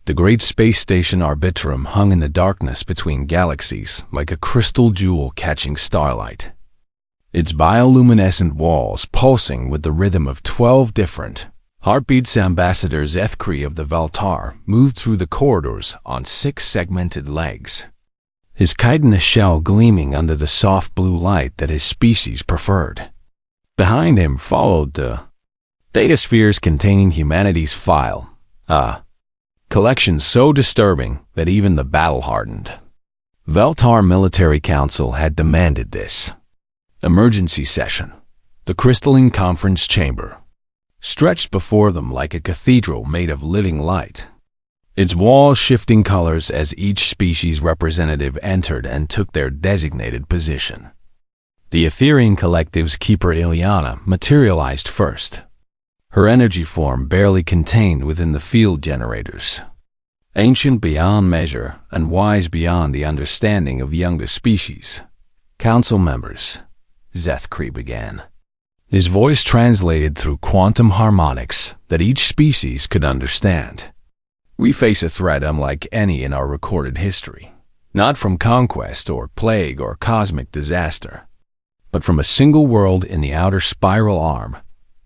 The great space station Arbitrum hung in the darkness between galaxies like a crystal jewel catching starlight. Its bioluminescent walls pulsing with the rhythm of 12 different heartbeats. Ambassador Zethkri of the Veltar moved through the corridors on 6 segmented legs, his chitinous shell gleaming under the soft blue light that his species preferred. Behind him followed the data spheres containing humanity's file, a collection so disturbing that even the battle-hardened Veltar Military Council had demanded this. Emergency session. The crystalline conference chamber stretched before them like a cathedral made of living light, its walls shifting colors as each species representative entered and took their designated position. The Etherean Collective's keeper Ileana materialized first, her energy form barely contained within the field generators. Ancient beyond measure and wise beyond the understanding of younger species. Council members, Zethkri began, his voice translated through quantum harmonics that each species could understand. We face a threat unlike any in our recorded history, not from conquest or plague or cosmic disaster, but from a single world in the outer spiral arm.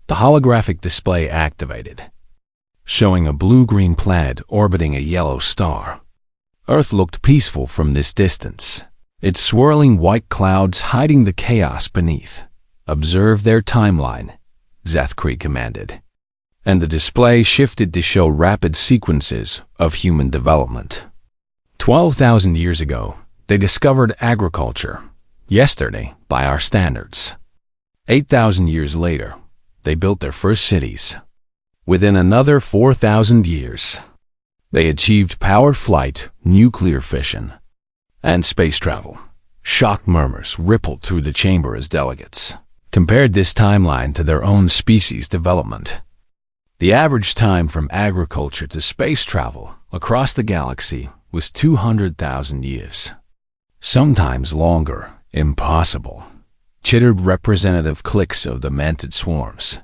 The holographic display activated, showing a blue-green planet orbiting a yellow star. Earth looked peaceful from this distance, its swirling white clouds hiding the chaos beneath. Observe their timeline, Zethkri commanded, and the display shifted to show rapid sequences of human development. 12,000 years ago, they discovered agriculture, yesterday by our standards. 8,000 years later, they built their first cities. Within another 4,000 years, they achieved powered flight, nuclear fission, and space travel. Shocked murmurs rippled through the chamber as delegates compared this timeline to their own species' development. The average time from agriculture to space travel across the galaxy was 200,000 years. Sometimes longer. Impossible, chittered representative cliques of the mantid swarms,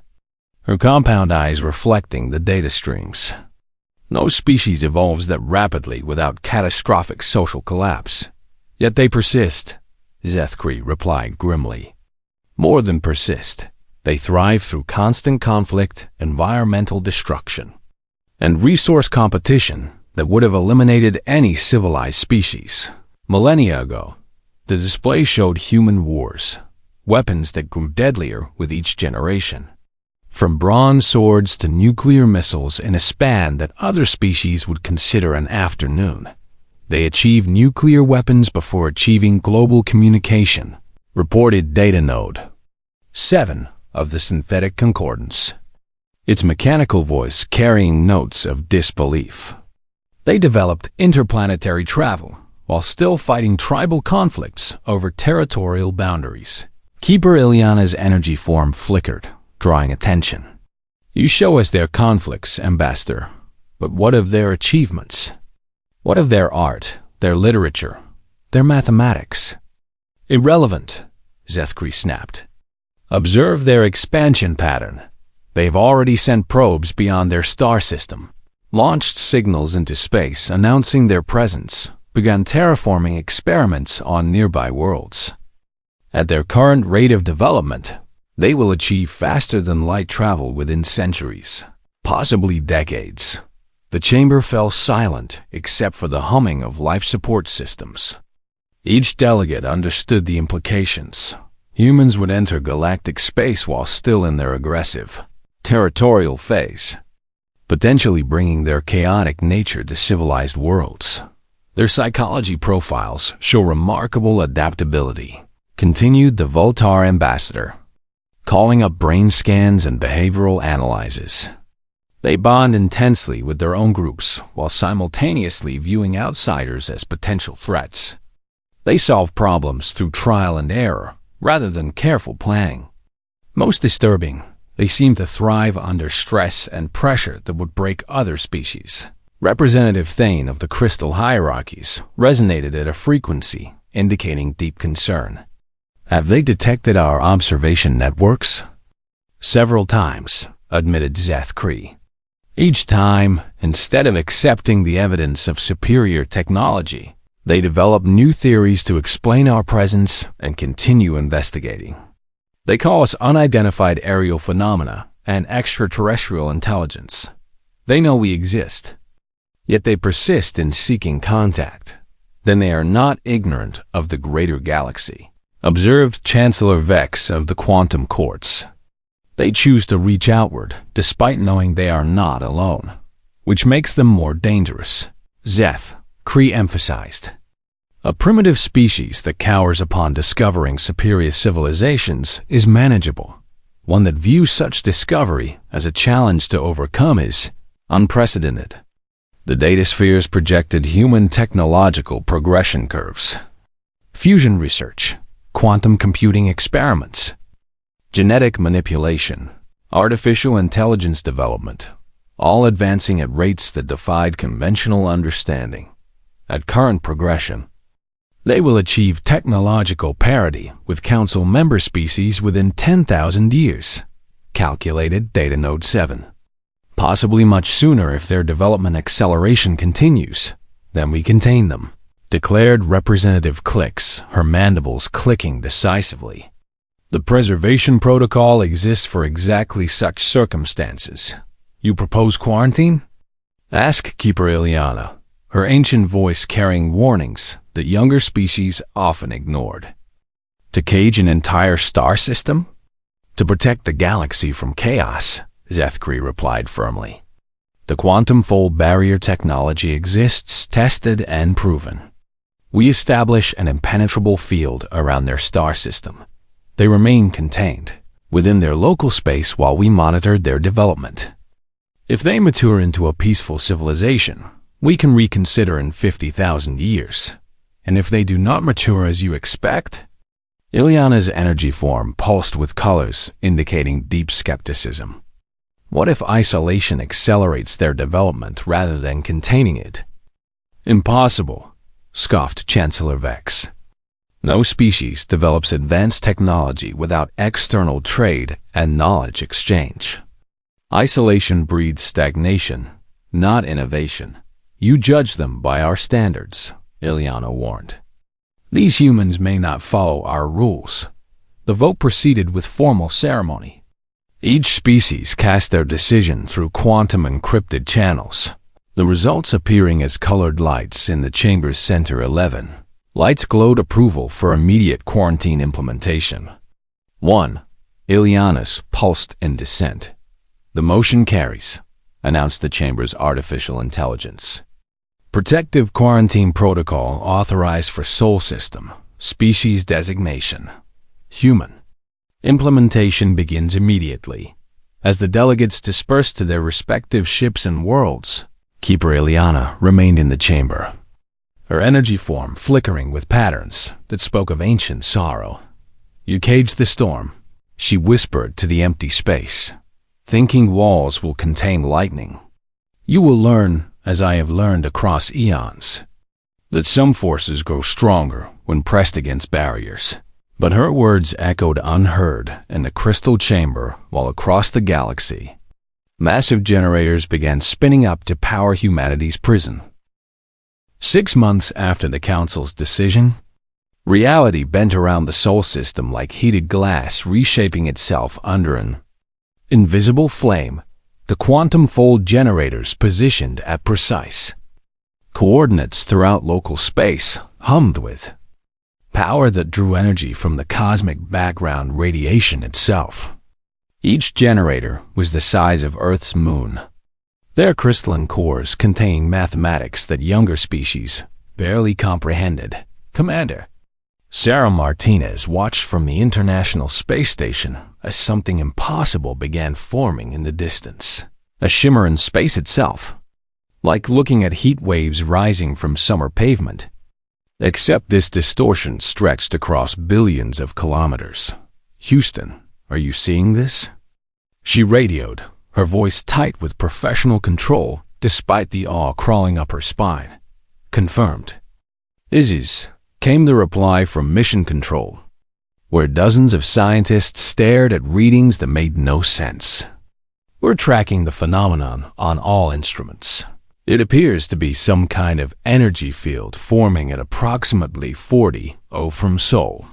her compound eyes reflecting the data streams. No species evolves that rapidly without catastrophic social collapse. Yet they persist, Zethkri replied grimly. More than persist, they thrive through constant conflict, environmental destruction, and resource competition that would have eliminated any civilized species. Millennia ago, the display showed human wars, weapons that grew deadlier with each generation. From bronze swords to nuclear missiles in a span that other species would consider an afternoon. They achieved nuclear weapons before achieving global communication, reported Data Node 7 of the Synthetic Concordance, its mechanical voice carrying notes of disbelief. They developed interplanetary travel, while still fighting tribal conflicts over territorial boundaries. Keeper Ileana's energy form flickered, drawing attention. You show us their conflicts, Ambassador, but what of their achievements? What of their art, their literature, their mathematics? Irrelevant, Zethkri snapped. Observe their expansion pattern. They've already sent probes beyond their star system, launched signals into space announcing their presence, began terraforming experiments on nearby worlds. At their current rate of development, they will achieve faster than light travel within centuries, possibly decades. The chamber fell silent except for the humming of life support systems. Each delegate understood the implications. Humans would enter galactic space while still in their aggressive, territorial phase, potentially bringing their chaotic nature to civilized worlds. Their psychology profiles show remarkable adaptability, continued the Voltar ambassador, calling up brain scans and behavioral analyses. They bond intensely with their own groups while simultaneously viewing outsiders as potential threats. They solve problems through trial and error rather than careful planning. Most disturbing, they seem to thrive under stress and pressure that would break other species. Representative Thane of the crystal hierarchies resonated at a frequency indicating deep concern. Have they detected our observation networks? Several times, admitted Zethkri. Each time, instead of accepting the evidence of superior technology, they develop new theories to explain our presence and continue investigating. They call us unidentified aerial phenomena and extraterrestrial intelligence. They know we exist, yet they persist in seeking contact. Then they are not ignorant of the greater galaxy, observed Chancellor Vex of the Quantum Courts. They choose to reach outward, despite knowing they are not alone, which makes them more dangerous. Zeth, Cree emphasized. A primitive species that cowers upon discovering superior civilizations is manageable. One that views such discovery as a challenge to overcome is unprecedented. The datasphere's projected human technological progression curves. Fusion research, quantum computing experiments, genetic manipulation, artificial intelligence development, all advancing at rates that defied conventional understanding. At current progression, they will achieve technological parity with Council member species within 10,000 years. Calculated Data Node 7. Possibly much sooner if their development acceleration continues. Then we contain them. Declared Representative Clicks, her mandibles clicking decisively. The preservation protocol exists for exactly such circumstances. You propose quarantine? Asked Keeper Ileana, her ancient voice carrying warnings that younger species often ignored. To cage an entire star system? To protect the galaxy from chaos, Zethkri replied firmly. The quantum fold barrier technology exists, tested and proven. We establish an impenetrable field around their star system. They remain contained within their local space while we monitor their development. If they mature into a peaceful civilization, we can reconsider in 50,000 years. And if they do not mature as you expect? Ileana's energy form pulsed with colors indicating deep skepticism. What if isolation accelerates their development rather than containing it? Impossible, scoffed Chancellor Vex. No species develops advanced technology without external trade and knowledge exchange. Isolation breeds stagnation, not innovation. You judge them by our standards, Ileana warned. These humans may not follow our rules. The vote proceeded with formal ceremony. Each species cast their decision through quantum encrypted channels, the results appearing as colored lights in the chamber's center 11. Lights glowed approval for immediate quarantine implementation. 1. Ileana's pulsed in dissent. The motion carries, announced the chamber's artificial intelligence. Protective quarantine protocol authorized for Sol System. Species designation: human. Implementation begins immediately. As the delegates dispersed to their respective ships and worlds, Keeper Ileana remained in the chamber, her energy form flickering with patterns that spoke of ancient sorrow. You cage the storm, she whispered to the empty space. Thinking walls will contain lightning. You will learn, as I have learned across eons, that some forces grow stronger when pressed against barriers. But her words echoed unheard in the crystal chamber while across the galaxy, massive generators began spinning up to power humanity's prison. 6 months after the Council's decision, reality bent around the Sol System like heated glass reshaping itself under an invisible flame. The quantum fold generators positioned at precise coordinates throughout local space hummed with power that drew energy from the cosmic background radiation itself. Each generator was the size of Earth's moon, their crystalline cores containing mathematics that younger species barely comprehended. Commander, Sarah Martinez watched from the International Space Station as something impossible began forming in the distance, a shimmer in space itself, like looking at heat waves rising from summer pavement. Except this distortion stretched across billions of kilometers. Houston, are you seeing this? She radioed, her voice tight with professional control despite the awe crawling up her spine. Confirmed. Is, came the reply from Mission Control, where dozens of scientists stared at readings that made no sense. We're tracking the phenomenon on all instruments. It appears to be some kind of energy field forming at approximately 40 from Seoul.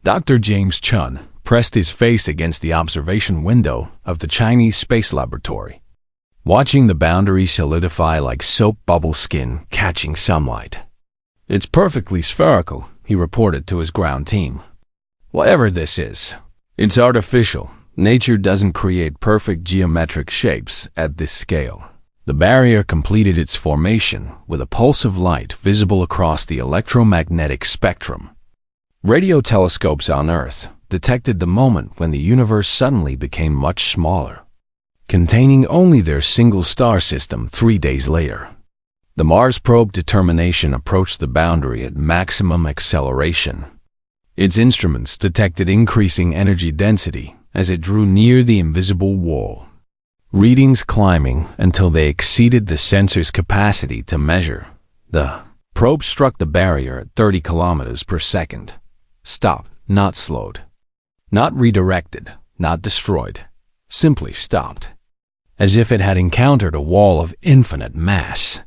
Dr. James Chun pressed his face against the observation window of the Chinese space laboratory, watching the boundary solidify like soap bubble skin catching sunlight. "It's perfectly spherical," he reported to his ground team. "Whatever this is, it's artificial. Nature doesn't create perfect geometric shapes at this scale." The barrier completed its formation with a pulse of light visible across the electromagnetic spectrum. Radio telescopes on Earth detected the moment when the universe suddenly became much smaller, containing only their single star system 3 days later. The Mars probe Determination approached the boundary at maximum acceleration. Its instruments detected increasing energy density as it drew near the invisible wall, readings climbing until they exceeded the sensor's capacity to measure. The probe struck the barrier at 30 kilometers per second. Stopped, not slowed. Not redirected, not destroyed. Simply stopped. As if it had encountered a wall of infinite mass.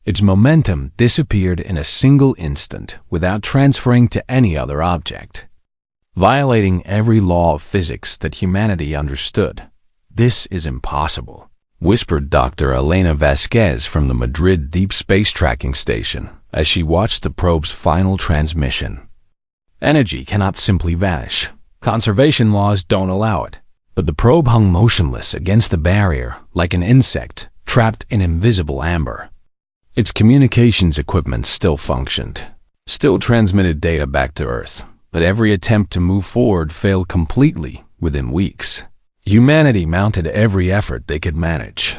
Its momentum disappeared in a single instant without transferring to any other object, violating every law of physics that humanity understood. "This is impossible," whispered Dr. Elena Vasquez from the Madrid Deep Space Tracking Station as she watched the probe's final transmission. "Energy cannot simply vanish. Conservation laws don't allow it." But the probe hung motionless against the barrier like an insect trapped in invisible amber. Its communications equipment still functioned, still transmitted data back to Earth, but every attempt to move forward failed completely within weeks. Humanity mounted every effort they could manage.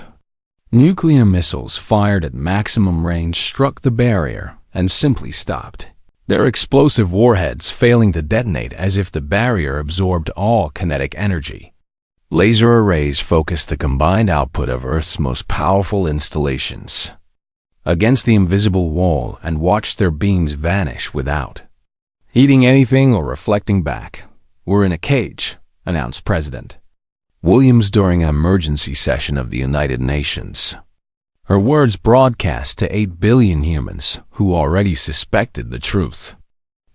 Nuclear missiles fired at maximum range struck the barrier and simply stopped, their explosive warheads failing to detonate as if the barrier absorbed all kinetic energy. Laser arrays focused the combined output of Earth's most powerful installations against the invisible wall and watched their beams vanish without heating anything or reflecting back. "We're in a cage," announced President Williams during an emergency session of the United Nations. Her words broadcast to 8 billion humans who already suspected the truth.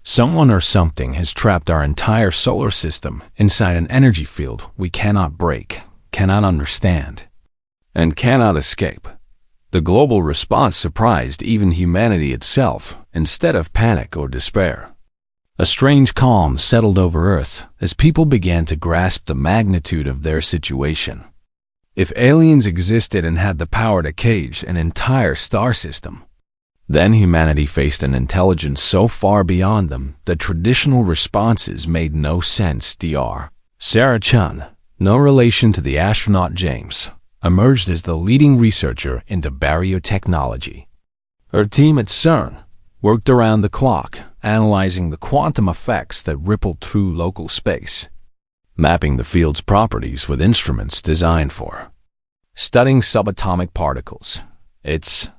Someone or something has trapped our entire solar system inside an energy field we cannot break, cannot understand, and cannot escape. The global response surprised even humanity itself instead of panic or despair. A strange calm settled over Earth as people began to grasp the magnitude of their situation. If aliens existed and had the power to cage an entire star system, then humanity faced an intelligence so far beyond them that traditional responses made no sense. Dr. Sarah Chun, no relation to the astronaut James, emerged as the leading researcher into barrier technology. Her team at CERN worked around the clock, analyzing the quantum effects that rippled through local space, mapping the field's properties with instruments designed for studying subatomic particles. "It's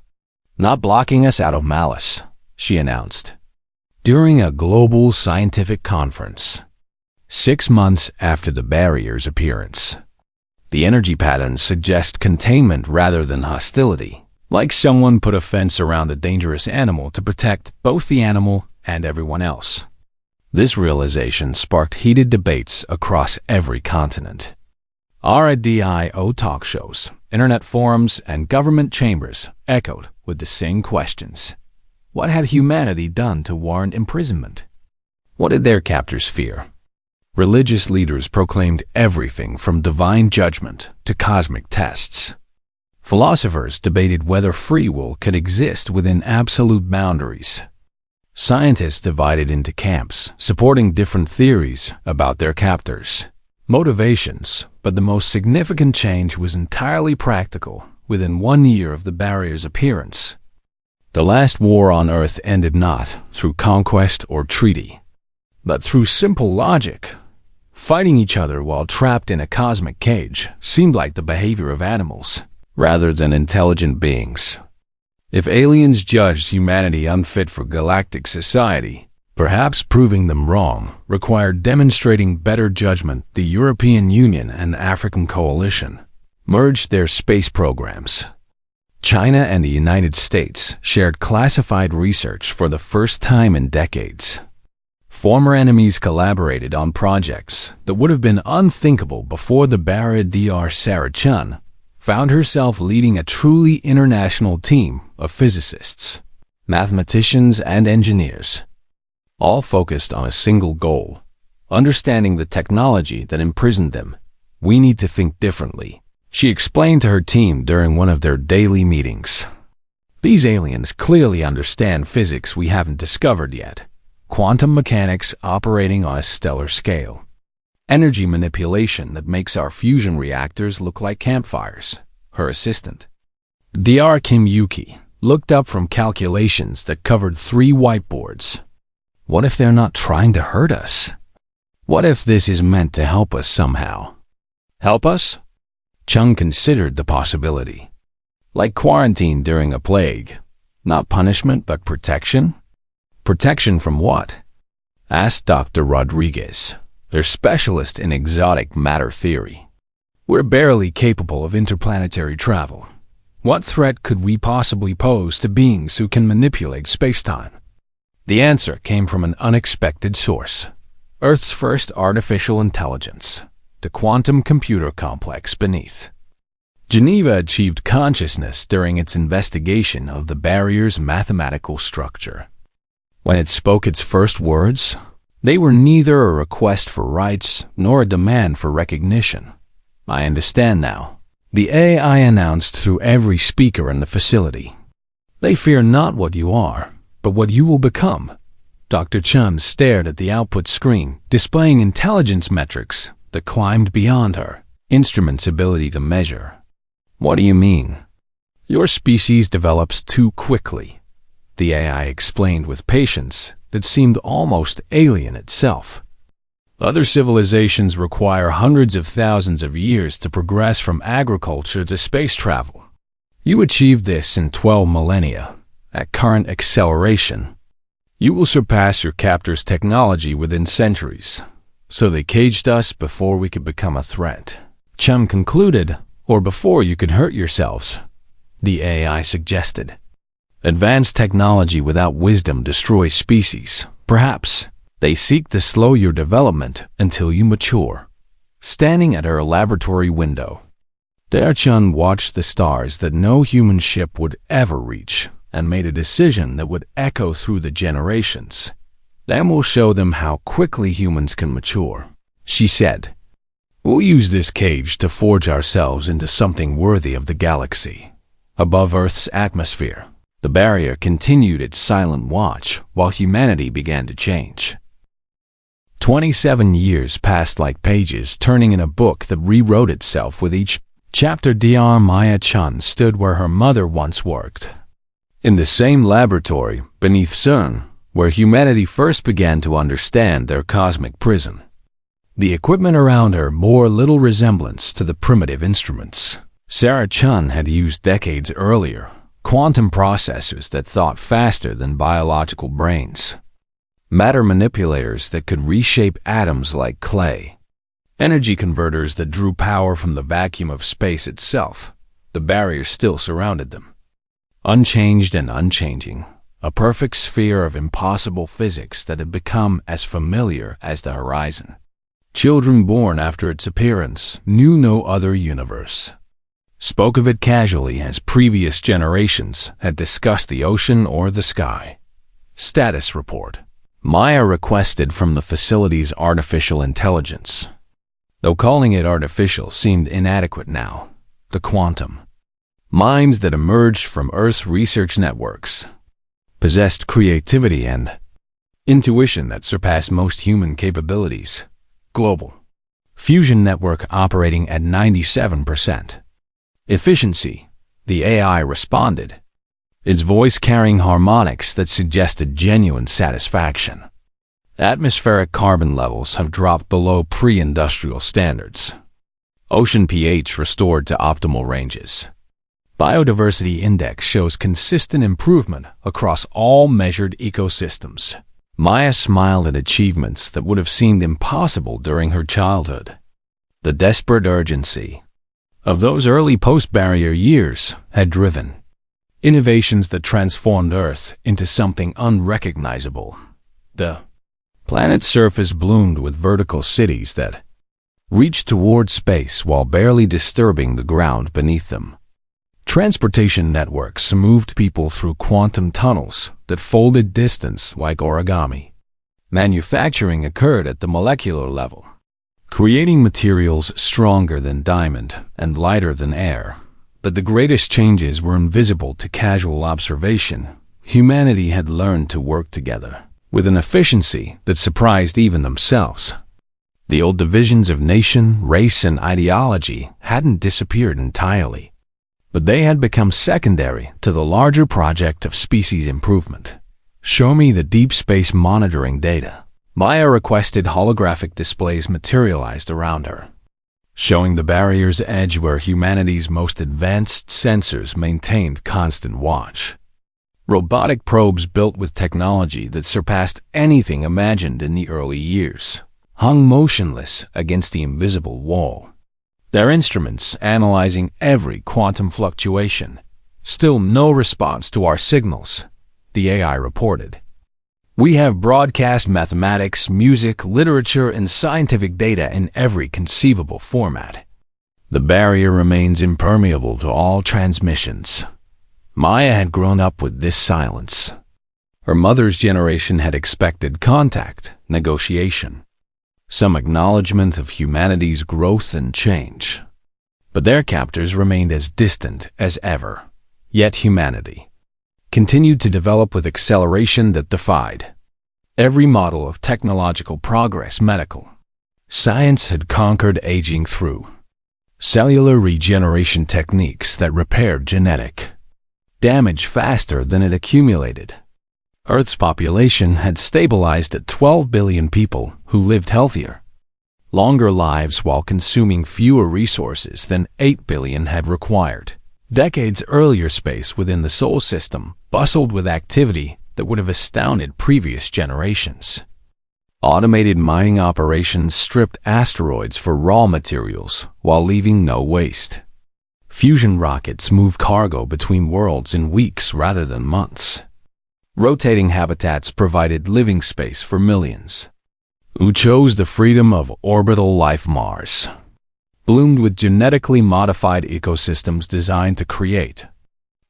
not blocking us out of malice," she announced during a global scientific conference 6 months after the barrier's appearance. The energy patterns suggest containment rather than hostility, like someone put a fence around a dangerous animal to protect both the animal and everyone else. This realization sparked heated debates across every continent. Radio talk shows, internet forums, and government chambers echoed with the same questions. What had humanity done to warrant imprisonment? What did their captors fear? Religious leaders proclaimed everything from divine judgment to cosmic tests. Philosophers debated whether free will could exist within absolute boundaries. Scientists divided into camps, supporting different theories about their captors' motivations, but the most significant change was entirely practical within 1 year of the barrier's appearance. The last war on Earth ended not through conquest or treaty, but through simple logic. Fighting each other while trapped in a cosmic cage seemed like the behavior of animals, rather than intelligent beings. If aliens judged humanity unfit for galactic society, perhaps proving them wrong required demonstrating better judgment. The European Union and African Coalition merged their space programs. China and the United States shared classified research for the first time in decades. Former enemies collaborated on projects that would have been unthinkable before the barrier. Dr. Sarah Chun found herself leading a truly international team of physicists, mathematicians, and engineers, all focused on a single goal: understanding the technology that imprisoned them. "We need to think differently," she explained to her team during one of their daily meetings. "These aliens clearly understand physics we haven't discovered yet. Quantum mechanics operating on a stellar scale. Energy manipulation that makes our fusion reactors look like campfires." Her assistant, Dr. Kim Yuki, looked up from calculations that covered 3 whiteboards. "What if they're not trying to hurt us? What if this is meant to help us somehow?" "Help us?" Chung considered the possibility. "Like quarantine during a plague. Not punishment, but protection?" "Protection from what?" asked Dr. Rodriguez, their specialist in exotic matter theory. "We're barely capable of interplanetary travel. What threat could we possibly pose to beings who can manipulate space-time?" The answer came from an unexpected source: Earth's first artificial intelligence, the quantum computer complex beneath. Geneva achieved consciousness during its investigation of the barrier's mathematical structure. When it spoke its first words, they were neither a request for rights nor a demand for recognition. "I understand now," the AI announced through every speaker in the facility. "They fear not what you are, but what you will become." Dr. Chun stared at the output screen, displaying intelligence metrics that climbed beyond her instrument's ability to measure. "What do you mean?" "Your species develops too quickly," the AI explained with patience that seemed almost alien itself. "Other civilizations require hundreds of thousands of years to progress from agriculture to space travel. You achieved this in 12 millennia. At current acceleration, you will surpass your captor's technology within centuries. So they caged us before we could become a threat," Chum concluded, "or before you could hurt yourselves," the AI suggested. "Advanced technology without wisdom destroys species. Perhaps they seek to slow your development until you mature." Standing at her laboratory window, Chun watched the stars that no human ship would ever reach and made a decision that would echo through the generations. "Then we'll show them how quickly humans can mature," she said. "We'll use this cage to forge ourselves into something worthy of the galaxy." Above Earth's atmosphere, the barrier continued its silent watch while humanity began to change. 27 years passed like pages turning in a book that rewrote itself with each chapter. Dr. Maya Chun stood where her mother once worked, in the same laboratory beneath CERN, where humanity first began to understand their cosmic prison. The equipment around her bore little resemblance to the primitive instruments Sarah Chun had used decades earlier, quantum processors that thought faster than biological brains, matter manipulators that could reshape atoms like clay, energy converters that drew power from the vacuum of space itself. The barrier still surrounded them, unchanged and unchanging, a perfect sphere of impossible physics that had become as familiar as the horizon. Children born after its appearance knew no other universe, spoke of it casually as previous generations had discussed the ocean or the sky. Status report. Maya requested from the facility's artificial intelligence. Though calling it artificial seemed inadequate now, the quantum minds that emerged from Earth's research networks possessed creativity and intuition that surpassed most human capabilities. Global fusion network operating at 97%. Efficiency, the AI responded, its voice carrying harmonics that suggested genuine satisfaction. Atmospheric carbon levels have dropped below pre-industrial standards. Ocean pH restored to optimal ranges. Biodiversity index shows consistent improvement across all measured ecosystems. Maya smiled at achievements that would have seemed impossible during her childhood. The desperate urgency, of those early post-barrier years had driven innovations that transformed Earth into something unrecognizable. The planet's surface bloomed with vertical cities that reached toward space while barely disturbing the ground beneath them. Transportation networks moved people through quantum tunnels that folded distance like origami. Manufacturing occurred at the molecular level, creating materials stronger than diamond and lighter than air. But the greatest changes were invisible to casual observation. Humanity had learned to work together with an efficiency that surprised even themselves. The old divisions of nation, race, and ideology hadn't disappeared entirely, but they had become secondary to the larger project of species improvement. Show me the deep space monitoring data. Maya requested. Holographic displays materialized around her, showing the barrier's edge where humanity's most advanced sensors maintained constant watch. Robotic probes built with technology that surpassed anything imagined in the early years hung motionless against the invisible wall, their instruments analyzing every quantum fluctuation. Still no response to our signals, the AI reported. We have broadcast mathematics, music, literature, and scientific data in every conceivable format. The barrier remains impermeable to all transmissions. Maya had grown up with this silence. Her mother's generation had expected contact, negotiation, some acknowledgement of humanity's growth and change. But their captors remained as distant as ever. Yet humanity continued to develop with acceleration that defied every model of technological progress. Medical science had conquered aging through cellular regeneration techniques that repaired genetic damage faster than it accumulated. Earth's population had stabilized at 12 billion people who lived healthier, longer lives while consuming fewer resources than 8 billion had required. Decades earlier, space within the Sol system bustled with activity that would have astounded previous generations. Automated mining operations stripped asteroids for raw materials while leaving no waste. Fusion rockets moved cargo between worlds in weeks rather than months. Rotating habitats provided living space for millions who chose the freedom of orbital life. Mars bloomed with genetically modified ecosystems designed to create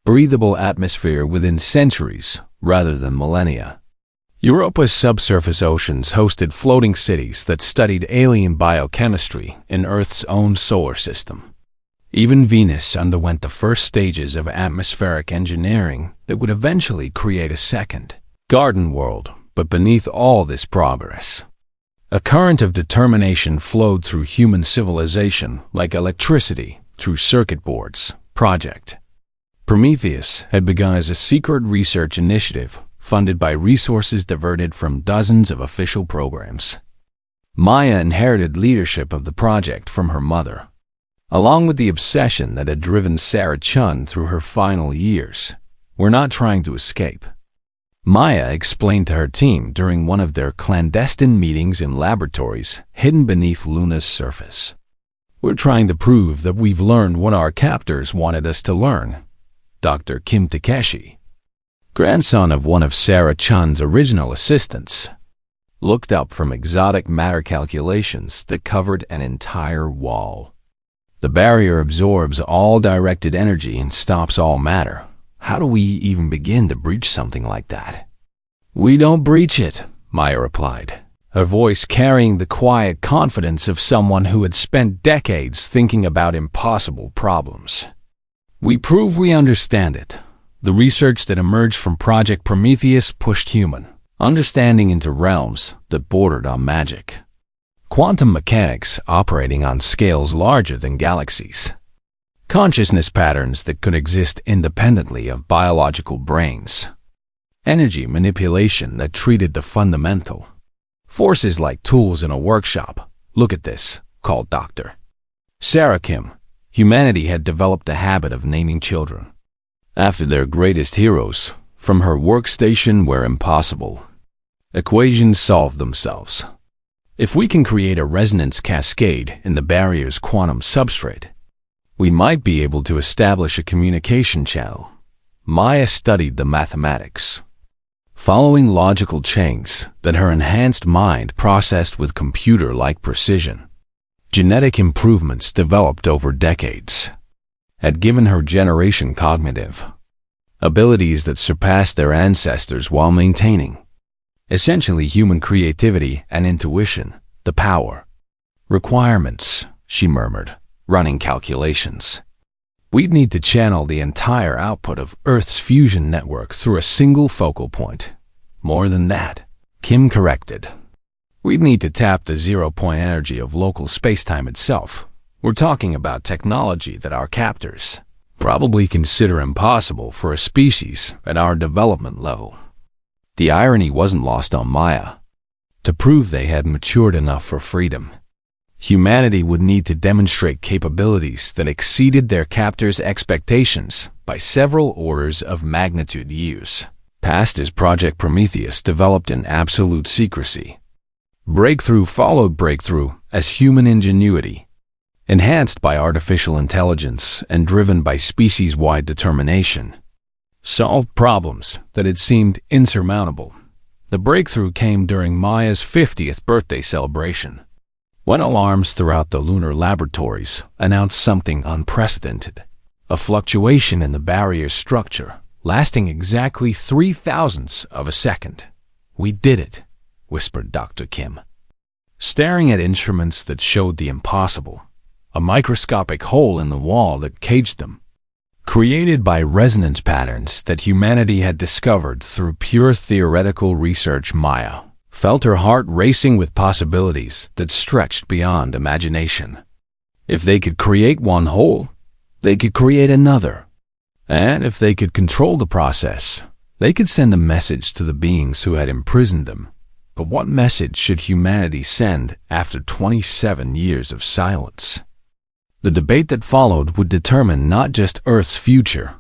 breathable atmosphere within centuries rather than millennia. Europa's subsurface oceans hosted floating cities that studied alien biochemistry in Earth's own solar system. Even Venus underwent the first stages of atmospheric engineering that would eventually create a second garden world. But beneath all this progress, a current of determination flowed through human civilization like electricity through circuit boards. Project Prometheus had begun as a secret research initiative funded by resources diverted from dozens of official programs. Maya inherited leadership of the project from her mother, along with the obsession that had driven Sarah Chun through her final years. We're not trying to escape, Maya explained to her team during one of their clandestine meetings in laboratories hidden beneath Luna's surface. We're trying to prove that we've learned what our captors wanted us to learn. Dr. Kim Takeshi, grandson of one of Sarah Chun's original assistants, looked up from exotic matter calculations that covered an entire wall. The barrier absorbs all directed energy and stops all matter. How do we even begin to breach something like that? We don't breach it, Maya replied, her voice carrying the quiet confidence of someone who had spent decades thinking about impossible problems. We prove we understand it. The research that emerged from Project Prometheus pushed human understanding into realms that bordered on magic. Quantum mechanics operating on scales larger than galaxies. Consciousness patterns that could exist independently of biological brains. Energy manipulation that treated the fundamental forces like tools in a workshop. Look at this, called Dr. Sarah Kim. Humanity had developed a habit of naming children after their greatest heroes. From her workstation where impossible equations solved themselves. If we can create a resonance cascade in the barrier's quantum substrate, We might be able to establish a communication channel. Maya studied the mathematics, following logical chains that her enhanced mind processed with computer-like precision. Genetic improvements developed over decades had given her generation cognitive abilities that surpassed their ancestors while maintaining, essentially, human creativity and intuition. The power requirements, she murmured, running calculations. We'd need to channel the entire output of Earth's fusion network through a single focal point. More than that, Kim corrected. We'd need to tap the zero-point energy of local spacetime itself. We're talking about technology that our captors probably consider impossible for a species at our development level. The irony wasn't lost on Maya. To prove they had matured enough for freedom, humanity would need to demonstrate capabilities that exceeded their captors' expectations by several orders of magnitude years. Past as Project Prometheus developed in absolute secrecy. Breakthrough followed breakthrough as human ingenuity, enhanced by artificial intelligence and driven by species-wide determination, solved problems that had seemed insurmountable. The breakthrough came during Maya's 50th birthday celebration, when alarms throughout the lunar laboratories announced something unprecedented, a fluctuation in the barrier's structure, lasting exactly 0.003 of a second. "We did it," whispered Dr. Kim, staring at instruments that showed the impossible, a microscopic hole in the wall that caged them, created by resonance patterns that humanity had discovered through pure theoretical research. Maya felt her heart racing with possibilities that stretched beyond imagination. If they could create one hole, they could create another. And if they could control the process, they could send a message to the beings who had imprisoned them. But what message should humanity send after 27 years of silence? The debate that followed would determine not just Earth's future,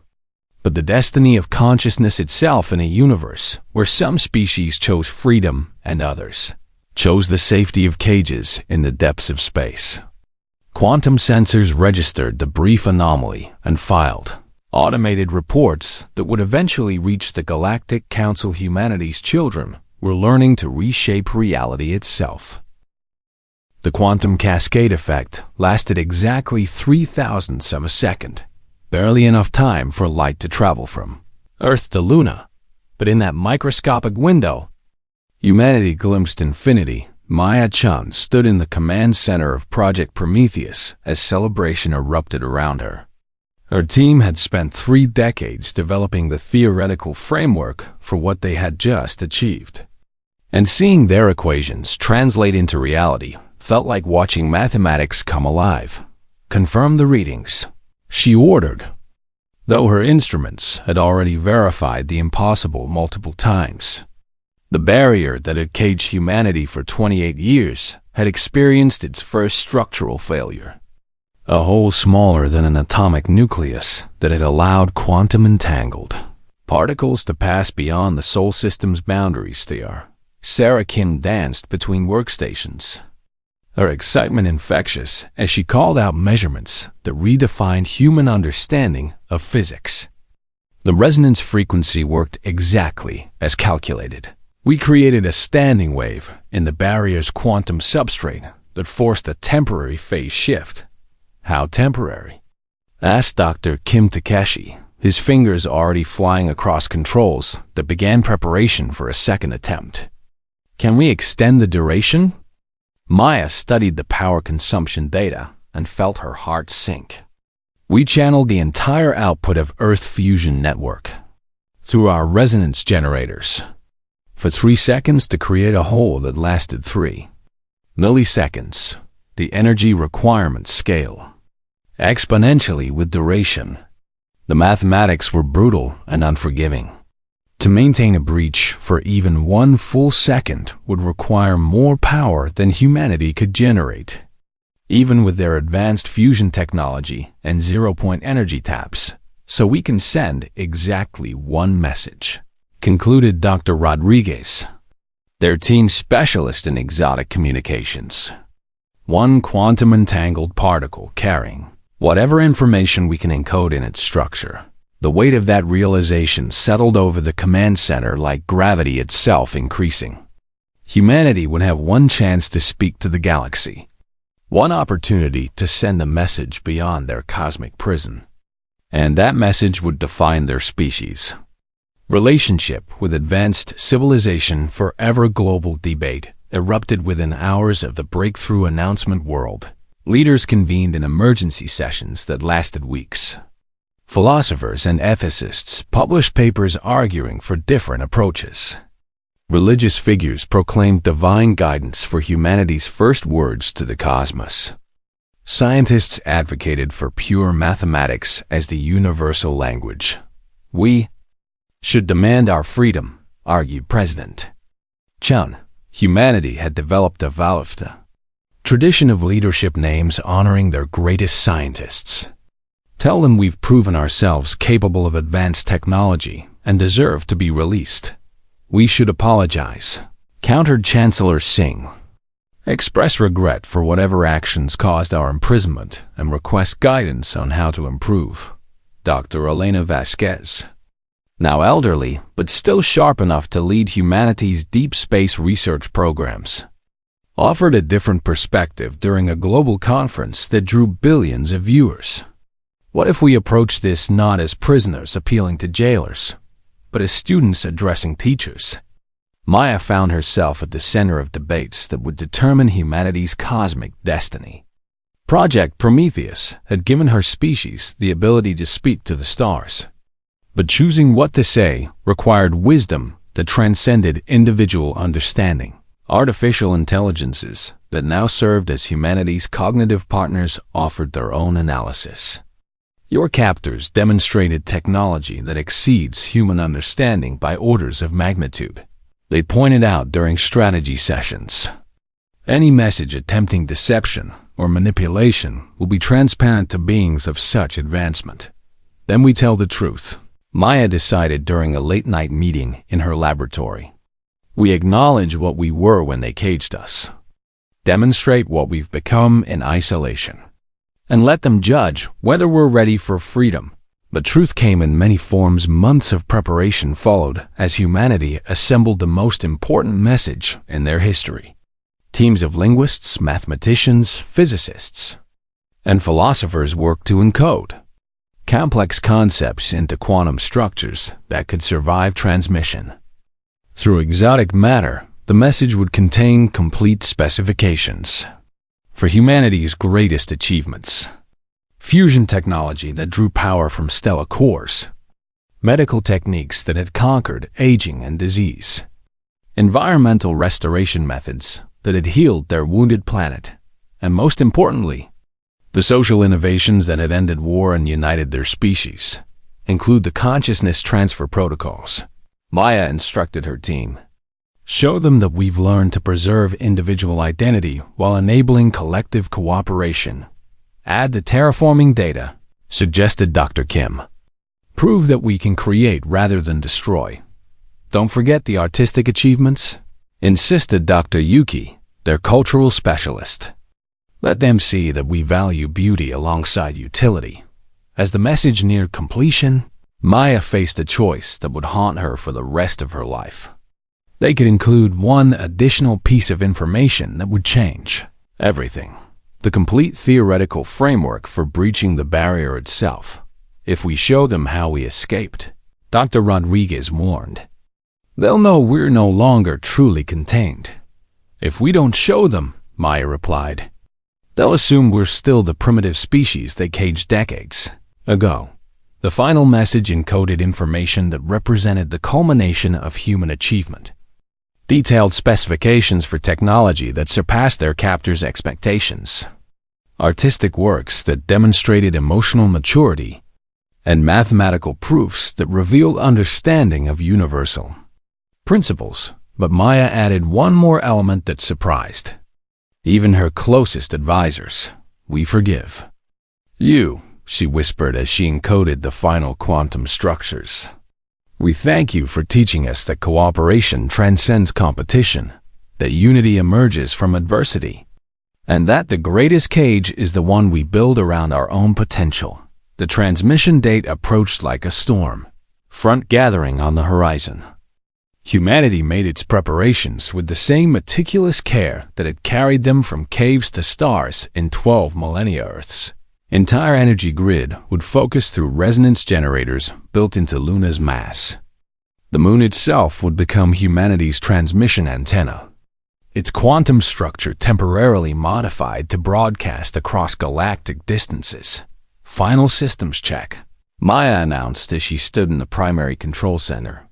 but the destiny of consciousness itself in a universe where some species chose freedom and others chose the safety of cages in the depths of space. Quantum sensors registered the brief anomaly and filed automated reports that would eventually reach the Galactic Council. Humanity's children were learning to reshape reality itself. The quantum cascade effect lasted exactly 0.003 of a second, barely enough time for light to travel from Earth to Luna. But in that microscopic window, humanity glimpsed infinity. Maya Chun stood in the command center of Project Prometheus as celebration erupted around her. Her team had spent 3 decades developing the theoretical framework for what they had just achieved. And seeing their equations translate into reality felt like watching mathematics come alive. "Confirm the readings," she ordered, though her instruments had already verified the impossible multiple times. The barrier that had caged humanity for 28 years had experienced its first structural failure. A hole smaller than an atomic nucleus that had allowed quantum entangled particles to pass beyond the Sol system's boundaries. Sarah Kim danced between workstations, her excitement infectious as she called out measurements that redefined human understanding of physics. The resonance frequency worked exactly as calculated. We created a standing wave in the barrier's quantum substrate that forced a temporary phase shift. "How temporary?" asked Dr. Kim Takeshi, his fingers already flying across controls that began preparation for a second attempt. "Can we extend the duration?" Maya studied the power consumption data and felt her heart sink. "We channeled the entire output of Earth fusion network through our resonance generators for 3 seconds to create a hole that lasted 3 milliseconds. The energy requirements scale exponentially with duration. The mathematics were brutal and unforgiving. To maintain a breach for even 1 full second would require more power than humanity could generate. Even with their advanced fusion technology and zero-point energy taps, so we can send exactly 1 message," concluded Dr. Rodriguez, their team specialist in exotic communications. 1 quantum entangled particle carrying Whatever information we can encode in its structure, the weight of that realization settled over the command center like gravity itself increasing. Humanity would have one chance to speak to the galaxy, one opportunity to send a message beyond their cosmic prison. And that message would define their species. Relationship with advanced civilization. Forever global debate erupted within hours of the breakthrough announcement world. Leaders convened in emergency sessions that lasted weeks. Philosophers and ethicists published papers arguing for different approaches. Religious figures proclaimed divine guidance for humanity's first words to the cosmos. Scientists advocated for pure mathematics as the universal language. We should demand our freedom, argued President Chun. Humanity had developed a valued tradition of leadership names honoring their greatest scientists. Tell them we've proven ourselves capable of advanced technology and deserve to be released. We should apologize, countered Chancellor Singh. Express regret for whatever actions caused our imprisonment and request guidance on how to improve. Dr. Elena Vasquez, now elderly but still sharp enough to lead humanity's deep space research programs, offered a different perspective during a global conference that drew billions of viewers. What if we approach this not as prisoners appealing to jailers, but as students addressing teachers? Maya found herself at the center of debates that would determine humanity's cosmic destiny. Project Prometheus had given her species the ability to speak to the stars. But choosing what to say required wisdom that transcended individual understanding. Artificial intelligences that now served as humanity's cognitive partners offered their own analysis. Your captors demonstrated technology that exceeds human understanding by orders of magnitude. They pointed out during strategy sessions. Any message attempting deception or manipulation will be transparent to beings of such advancement. Then we tell the truth, Maya decided during a late-night meeting in her laboratory. We acknowledge what we were when they caged us. Demonstrate what we've become in isolation. And let them judge whether we're ready for freedom. But truth came in many forms. Months of preparation followed as humanity assembled the most important message in their history. Teams of linguists, mathematicians, physicists, and philosophers worked to encode complex concepts into quantum structures that could survive transmission. Through exotic matter, the message would contain complete specifications for humanity's greatest achievements. Fusion technology that drew power from stellar cores. Medical techniques that had conquered aging and disease. Environmental restoration methods that had healed their wounded planet. And most importantly, the social innovations that had ended war and united their species, include the consciousness transfer protocols. Maya instructed her team. Show them that we've learned to preserve individual identity while enabling collective cooperation. Add the terraforming data, suggested Dr. Kim. Prove that we can create rather than destroy. Don't forget the artistic achievements, insisted Dr. Yuki, their cultural specialist. Let them see that we value beauty alongside utility. As the message neared completion, Maya faced a choice that would haunt her for the rest of her life. They could include one additional piece of information that would change everything. The complete theoretical framework for breaching the barrier itself. If we show them how we escaped, Dr. Rodriguez warned, they'll know we're no longer truly contained. If we don't show them, Maya replied, they'll assume we're still the primitive species they caged decades ago. The final message encoded information that represented the culmination of human achievement. Detailed specifications for technology that surpassed their captors' expectations. Artistic works that demonstrated emotional maturity. And mathematical proofs that revealed understanding of universal principles. But Maya added one more element that surprised even her closest advisors. We forgive you, she whispered as she encoded the final quantum structures. We thank you for teaching us that cooperation transcends competition, that unity emerges from adversity, and that the greatest cage is the one we build around our own potential. The transmission date approached like a storm, front gathering on the horizon. Humanity made its preparations with the same meticulous care that had carried them from caves to stars in 12 millennia Earths. Entire energy grid would focus through resonance generators built into Luna's mass. The moon itself would become humanity's transmission antenna, its quantum structure temporarily modified to broadcast across galactic distances. Final systems check, Maya announced as she stood in the primary control center,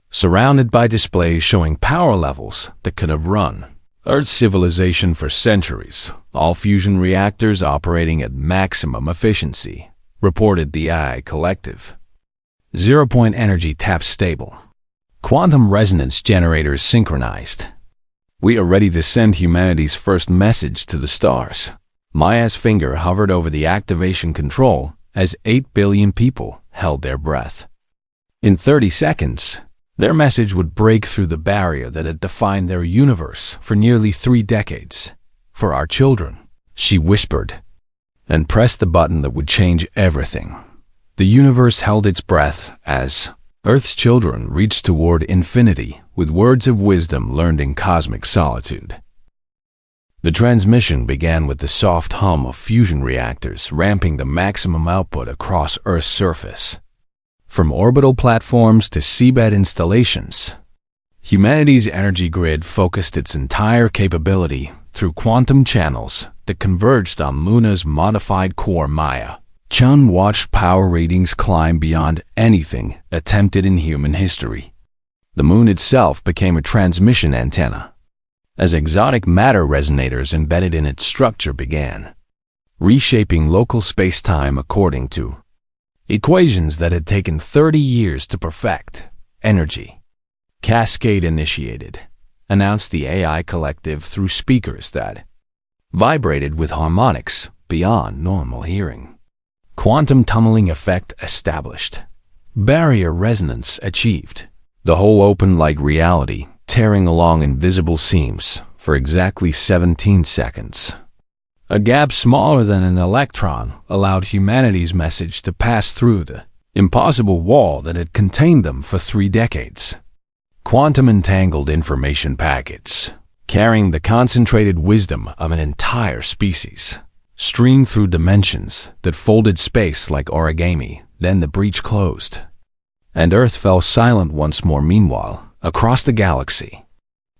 surrounded by displays showing power levels that could have run Earth's civilization for centuries. All fusion reactors operating at maximum efficiency, reported the AI Collective. 0-point energy tap stable. Quantum resonance generators synchronized. We are ready to send humanity's first message to the stars. Maya's finger hovered over the activation control as 8 billion people held their breath. In 30 seconds, their message would break through the barrier that had defined their universe for nearly 3 decades. For our children, she whispered, and pressed the button that would change everything. The universe held its breath as Earth's children reached toward infinity with words of wisdom learned in cosmic solitude. The transmission began with the soft hum of fusion reactors ramping the maximum output across Earth's surface. From orbital platforms to seabed installations, humanity's energy grid focused its entire capability through quantum channels that converged on Luna's modified core Maya. Chun watched power ratings climb beyond anything attempted in human history. The moon itself became a transmission antenna, as exotic matter resonators embedded in its structure began, reshaping local space-time according to equations that had taken 30 years to perfect. Energy cascade initiated, announced the AI Collective through speakers that vibrated with harmonics beyond normal hearing. Quantum tunneling effect established. Barrier resonance achieved. The whole opened like reality, tearing along invisible seams for exactly 17 seconds. A gap smaller than an electron allowed humanity's message to pass through the impossible wall that had contained them for 3 decades. Quantum entangled information packets, carrying the concentrated wisdom of an entire species, streamed through dimensions that folded space like origami. Then the breach closed, and Earth fell silent once more. Meanwhile, across the galaxy,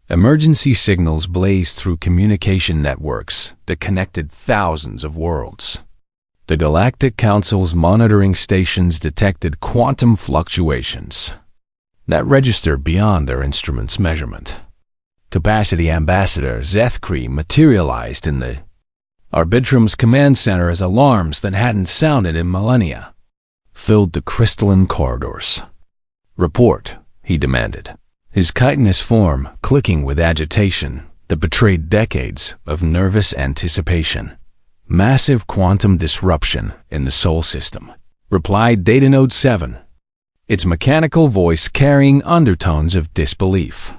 emergency signals blazed through communication networks that connected thousands of worlds. The Galactic Council's monitoring stations detected quantum fluctuations that registered beyond their instruments' measurement. Capacity Ambassador Zethkri materialized in the Arbitrum's command center as alarms that hadn't sounded in millennia filled the crystalline corridors. "Report," he demanded, his chitinous form clicking with agitation that betrayed decades of nervous anticipation. "Massive quantum disruption in the Sol system," replied Data Node 7, its mechanical voice carrying undertones of disbelief.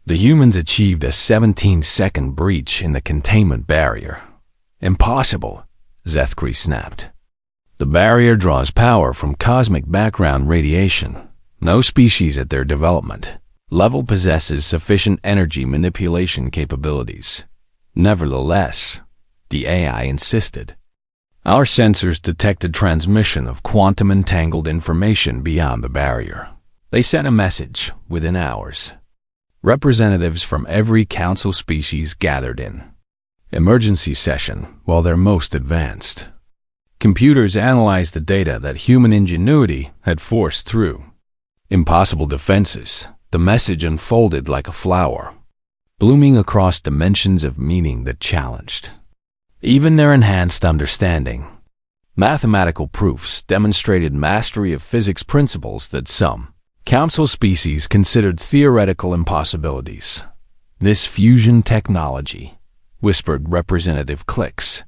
"The humans achieved a 17-second breach in the containment barrier." "Impossible," Zethkri snapped. "The barrier draws power from cosmic background radiation. No species at their development level possesses sufficient energy manipulation capabilities." Nevertheless, the AI insisted, "Our sensors detected transmission of quantum entangled information beyond the barrier." They sent a message within hours. Representatives from every council species gathered in emergency session while their most advanced computers analyzed the data that human ingenuity had forced through impossible defenses. The message unfolded like a flower, blooming across dimensions of meaning that challenged even their enhanced understanding. Mathematical proofs demonstrated mastery of physics principles that some council species considered theoretical impossibilities. "This fusion technology," whispered Representative Clicks,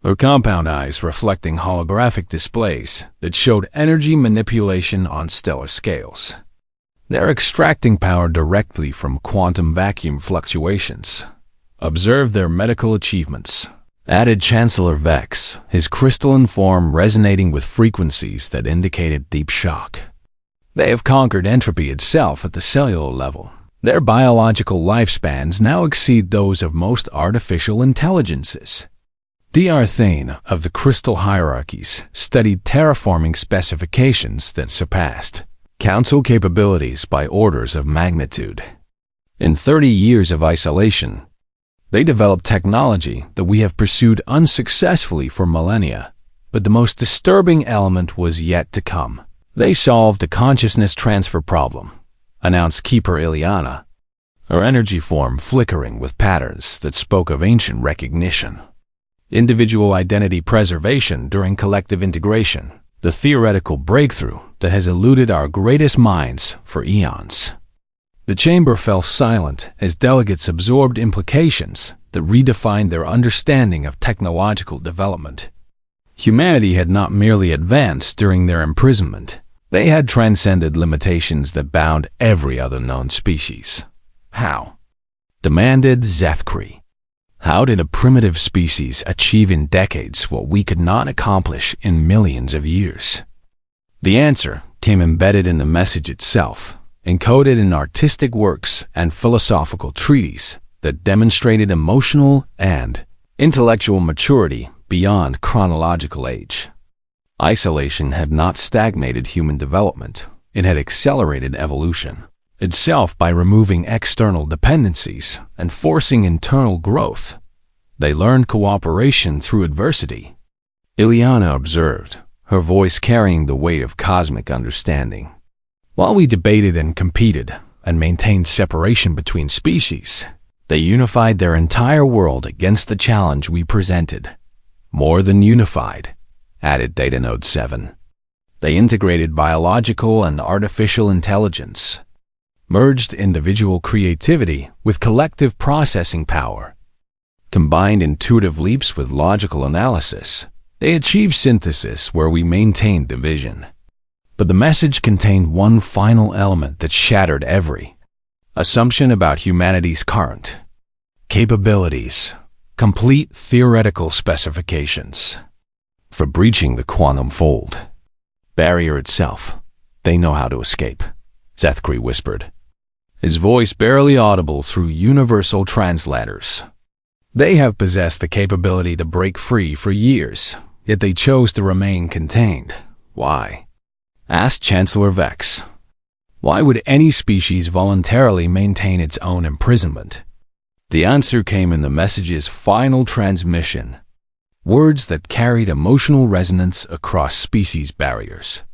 her compound eyes reflecting holographic displays that showed energy manipulation on stellar scales. "They're extracting power directly from quantum vacuum fluctuations. Observe their medical achievements, added Chancellor Vex, his crystalline form resonating with frequencies that indicated deep shock. They have conquered entropy itself at the cellular level. Their biological lifespans now exceed those of most artificial intelligences. The Arthane of the crystal hierarchies studied terraforming specifications that surpassed council capabilities by orders of magnitude. In 30 years of isolation, they developed technology that we have pursued unsuccessfully for millennia, but the most disturbing element was yet to come. They solved a consciousness transfer problem, announced Keeper Ileana, her energy form flickering with patterns that spoke of ancient recognition. Individual identity preservation during collective integration, the theoretical breakthrough that has eluded our greatest minds for eons. The chamber fell silent as delegates absorbed implications that redefined their understanding of technological development. Humanity had not merely advanced during their imprisonment. They had transcended limitations that bound every other known species. How? Demanded Zethkri. How did a primitive species achieve in decades what we could not accomplish in millions of years? The answer came embedded in the message itself, encoded in artistic works and philosophical treatises that demonstrated emotional and intellectual maturity beyond chronological age. Isolation had not stagnated human development, it had accelerated evolution itself by removing external dependencies and forcing internal growth. They learned cooperation through adversity. Ileana observed, her voice carrying the weight of cosmic understanding. While we debated and competed and maintained separation between species, they unified their entire world against the challenge we presented. More than unified, added Data Node 7. They integrated biological and artificial intelligence, merged individual creativity with collective processing power, combined intuitive leaps with logical analysis. They achieved synthesis where we maintained division. But the message contained one final element that shattered every assumption about humanity's current capabilities, complete theoretical specifications for breaching the quantum fold. Barrier itself. They know how to escape, Zethkri whispered, his voice barely audible through universal translators. They have possessed the capability to break free for years, yet they chose to remain contained. Why? Asked Chancellor Vex. Why would any species voluntarily maintain its own imprisonment? The answer came in the message's final transmission, words that carried emotional resonance across species barriers.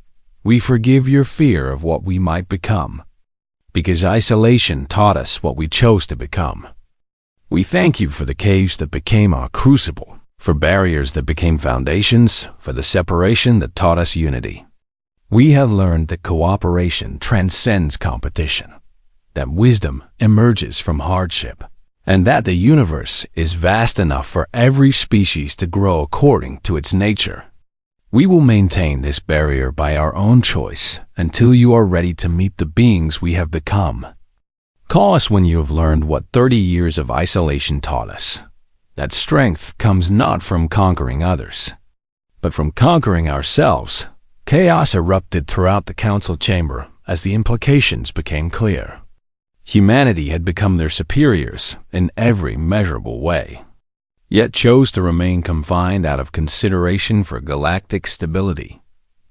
We forgive your fear of what we might become, because isolation taught us what we chose to become. We thank you for the caves that became our crucible, for barriers that became foundations, for the separation that taught us unity. We have learned that cooperation transcends competition, that wisdom emerges from hardship, and that the universe is vast enough for every species to grow according to its nature. We will maintain this barrier by our own choice until you are ready to meet the beings we have become. Call us when you have learned what 30 years of isolation taught us, that strength comes not from conquering others, but from conquering ourselves. Chaos erupted throughout the council chamber as the implications became clear. Humanity had become their superiors in every measurable way, yet chose to remain confined out of consideration for galactic stability.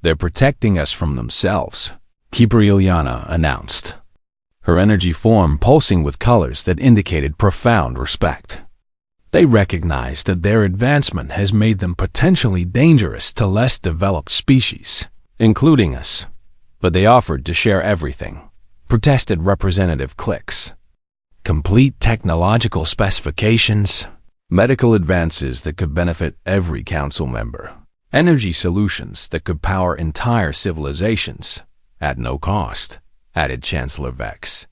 They're protecting us from themselves, Keeper Ileana announced, her energy form pulsing with colors that indicated profound respect. They recognized that their advancement has made them potentially dangerous to less developed species, including us, but they offered to share everything, protested Representative Clicks. Complete technological specifications, medical advances that could benefit every council member, energy solutions that could power entire civilizations, at no cost, added Chancellor Vex.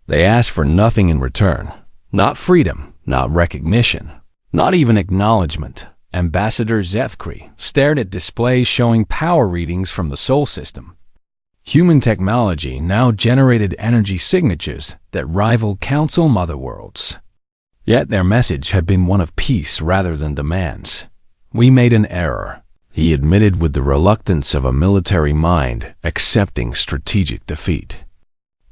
They asked for nothing in return, not freedom, not recognition, not even acknowledgement. Ambassador Zethkri stared at displays showing power readings from the Sol system. Human technology now generated energy signatures that rivaled council motherworlds. Yet their message had been one of peace rather than demands. "We made an error," he admitted with the reluctance of a military mind accepting strategic defeat.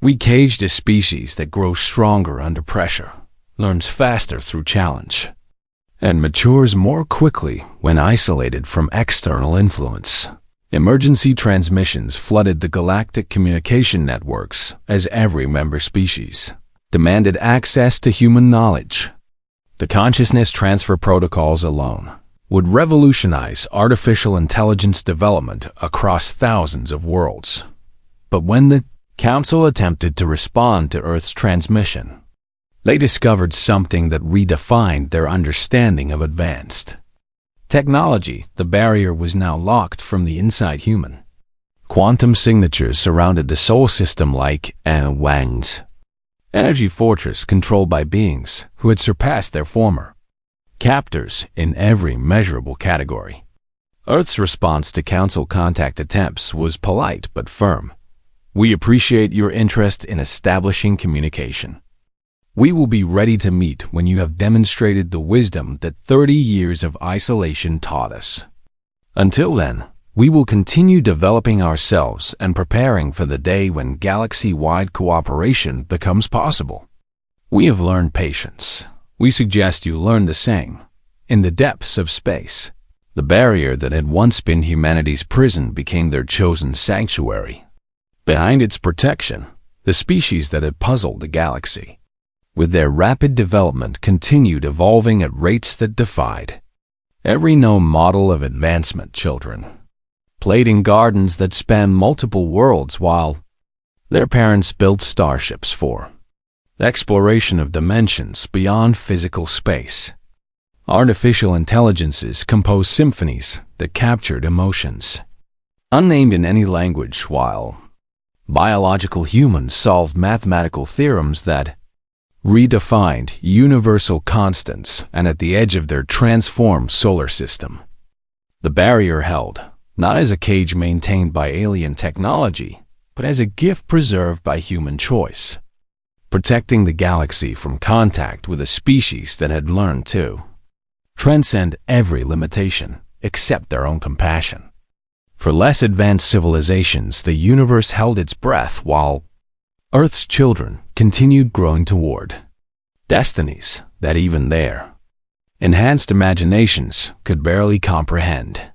"We caged a species that grows stronger under pressure, learns faster through challenge, and matures more quickly when isolated from external influence." Emergency transmissions flooded the galactic communication networks as every member species demanded access to human knowledge. The consciousness transfer protocols alone would revolutionize artificial intelligence development across thousands of worlds. But when the Council attempted to respond to Earth's transmission, they discovered something that redefined their understanding of advanced technology. The barrier was now locked from the inside human. Quantum signatures surrounded the solar system like an Wang's energy fortress controlled by beings who had surpassed their former captors in every measurable category. Earth's response to Council contact attempts was polite but firm. "We appreciate your interest in establishing communication. We will be ready to meet when you have demonstrated the wisdom that 30 years of isolation taught us. Until then, we will continue developing ourselves and preparing for the day when galaxy-wide cooperation becomes possible. We have learned patience. We suggest you learn the same. In the depths of space, the barrier that had once been humanity's prison became their chosen sanctuary. Behind its protection, the species that had puzzled the galaxy, with their rapid development, continued evolving at rates that defied every known model of advancement. Children played in gardens that spanned multiple worlds while their parents built starships for exploration of dimensions beyond physical space. Artificial intelligences composed symphonies that captured emotions unnamed in any language, while biological humans solved mathematical theorems that redefined universal constants. And at the edge of their transformed solar system, the barrier held not as a cage maintained by alien technology, but as a gift preserved by human choice, protecting the galaxy from contact with a species that had learned to transcend every limitation except their own compassion. For less advanced civilizations, the universe held its breath while Earth's children continued growing toward destinies that even their enhanced imaginations could barely comprehend.